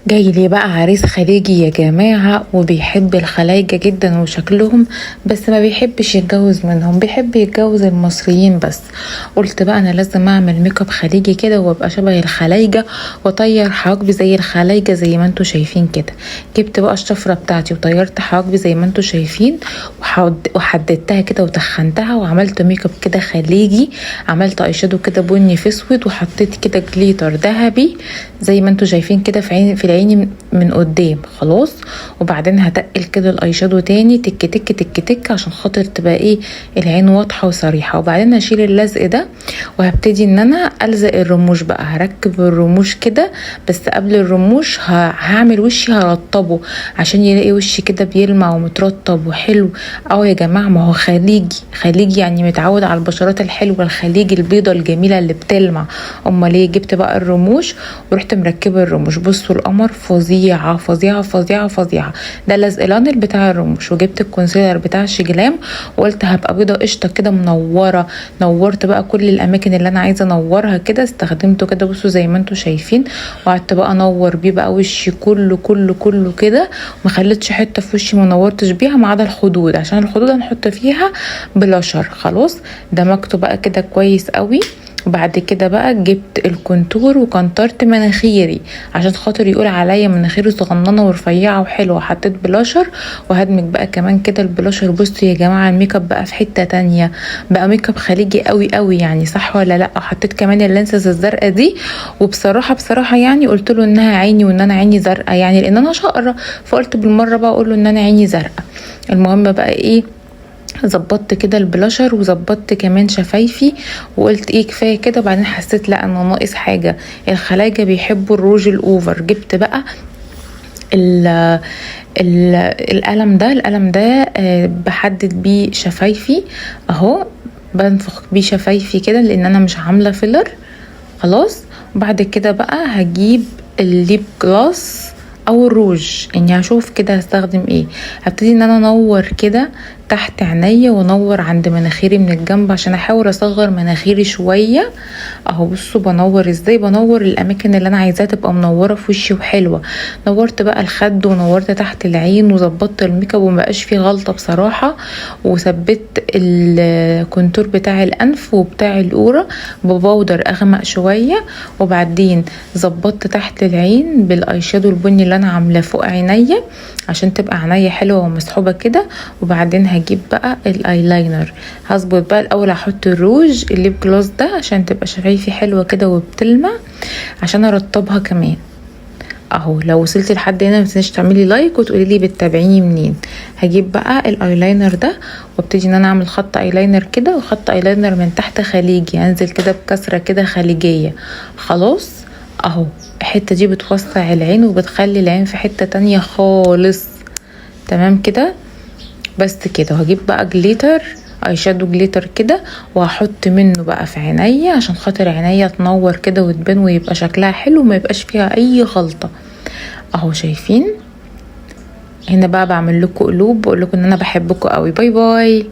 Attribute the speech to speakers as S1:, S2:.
S1: جاي لي بقى عريس خليجي يا جماعة، وبيحب الخلايجة جدا وشكلهم، بس ما بيحبش يتجوز منهم، بيحب يتجوز المصريين بس. قلت بقى انا لازم اعمل ميك اب خليجي كده وابقى شبه الخلايجة، واطير حواجبي زي الخلايجة زي ما انتوا شايفين كده. جبت بقى الشفرة بتاعتي وطيرت حواجبي زي ما انتوا شايفين، وحددتها كده وتخنتها وعملت ميك اب كده خليجي. عملت اي شادو كده بني في اسود، وحطيت كده جليتر ذهبي زي ما انتوا شايفين كده في العين من قدام خلاص. وبعدين هتقل كده الاي شادو تاني تك تك تك تك عشان خاطر تبقى ايه العين واضحه وصريحه. وبعدين هشيل اللزق ده وهبتدي ان انا الزق الرموش بقى، هركب الرموش كده. بس قبل الرموش هعمل وشي هرطبه عشان يلاقي وشي كده بيلمع ومترطب وحلو. يا جماعه ما هو خليجي، خليجي يعني متعود على البشرات الحلوه، الخليجي البيضه الجميله اللي بتلمع. امال ليه؟ جبت بقى الرموش ورحت مركبه الرموش. بصوا القمر فظيعه فظيعه فظيعه فظيعه. ده الازقلانر بتاع الرموش. وجبت الكونسيلر بتاع شجلام وقلت هبقى بيضه قشطه كده منوره. نورت بقى كل الاماكن اللي انا عايزه انورها كده، استخدمته كده بصوا زي ما انتم شايفين. وقعدت بقى انور بيه بقى وشي كله كله كله كده، ما خليتش حته في وشي ما نورتش بيها ما عدا الخدود، عشان الخدود هنحط فيها بلاشر. خلاص دمجته بقى كده كويس قوي. وبعد كده بقى جبت الكونتور وكنترت مناخيري عشان خاطر يقول عليا مناخيري صغننه ورفيعه وحلوه. حطيت بلاشر وهدمج بقى كمان كده البلاشر. بصوا يا جماعه الميك اب بقى في حته تانية، بقى ميك اب خليجي قوي قوي يعني، صح ولا لا؟ حطيت كمان اللينسز الزرقاء دي، وبصراحه يعني قلت له انها عيني وان انا عيني زرقاء يعني، لان انا شقره، فقلت بالمره بقى اقول له ان انا عيني زرقاء. المهم بقى ايه، ظبطت كده البلاشر وظبطت كمان شفايفي وقلت ايه كفايه كده. وبعدين حسيت لا انا ناقص حاجه، الخلايجه بيحبوا الروج الاوفر. جبت بقى ال ال القلم ده بحدد بيه شفايفي اهو، بنفخ بيه شفايفي كده لان انا مش عامله فيلر. خلاص وبعد كده بقى هجيب الليب جلاس او الروج، اني هشوف كده هستخدم ايه. هبتدي ان انا انور كده تحت عينيا وانور عند مناخيري من الجنب عشان احاول اصغر مناخيري شويه اهو. بصوا بنور ازاي، بنور الاماكن اللي انا عايزاها تبقى منوره في وشي وحلوه. نورت بقى الخد ونورت تحت العين وظبطت الميك اب ومبقاش فيه غلطه بصراحه. وثبت الكونتور بتاع الانف وبتاع القوره ببودر اغمق شويه. وبعدين ظبطت تحت العين بالاي شادو البني اللي انا عاملاه فوق عينيا عشان تبقى عينيا حلوه ومسحوبه كده. وبعدين هجيب بقى الايلاينر، هظبط بقى الاول هحط الروج الليب جلوس ده عشان تبقى شفايفي حلوه كده وبتلمع، عشان ارطبها كمان اهو. لو وصلتي لحد هنا متنسيش تعملي لايك وتقولي لي بتتابعيني منين. هجيب بقى الايلاينر ده وابتدي ان انا اعمل خط ايلاينر كده، وخط ايلاينر من تحت خليجي، هنزل كده بكسره كده خليجيه. خلاص اهو الحته دي بتوسع العين وبتخلي العين في حته تانية خالص. تمام كده بس كده. وهجيب بقى جليتر اي شادو جليتر كده وهحط منه بقى في عينيا عشان خاطر عينيا تنور كده وتبان ويبقى شكلها حلو وما يبقاش فيها اي غلطه اهو. شايفين هنا بقى بعمل لكم قلوب، بقول لكم ان انا بحبكم قوي. باي باي.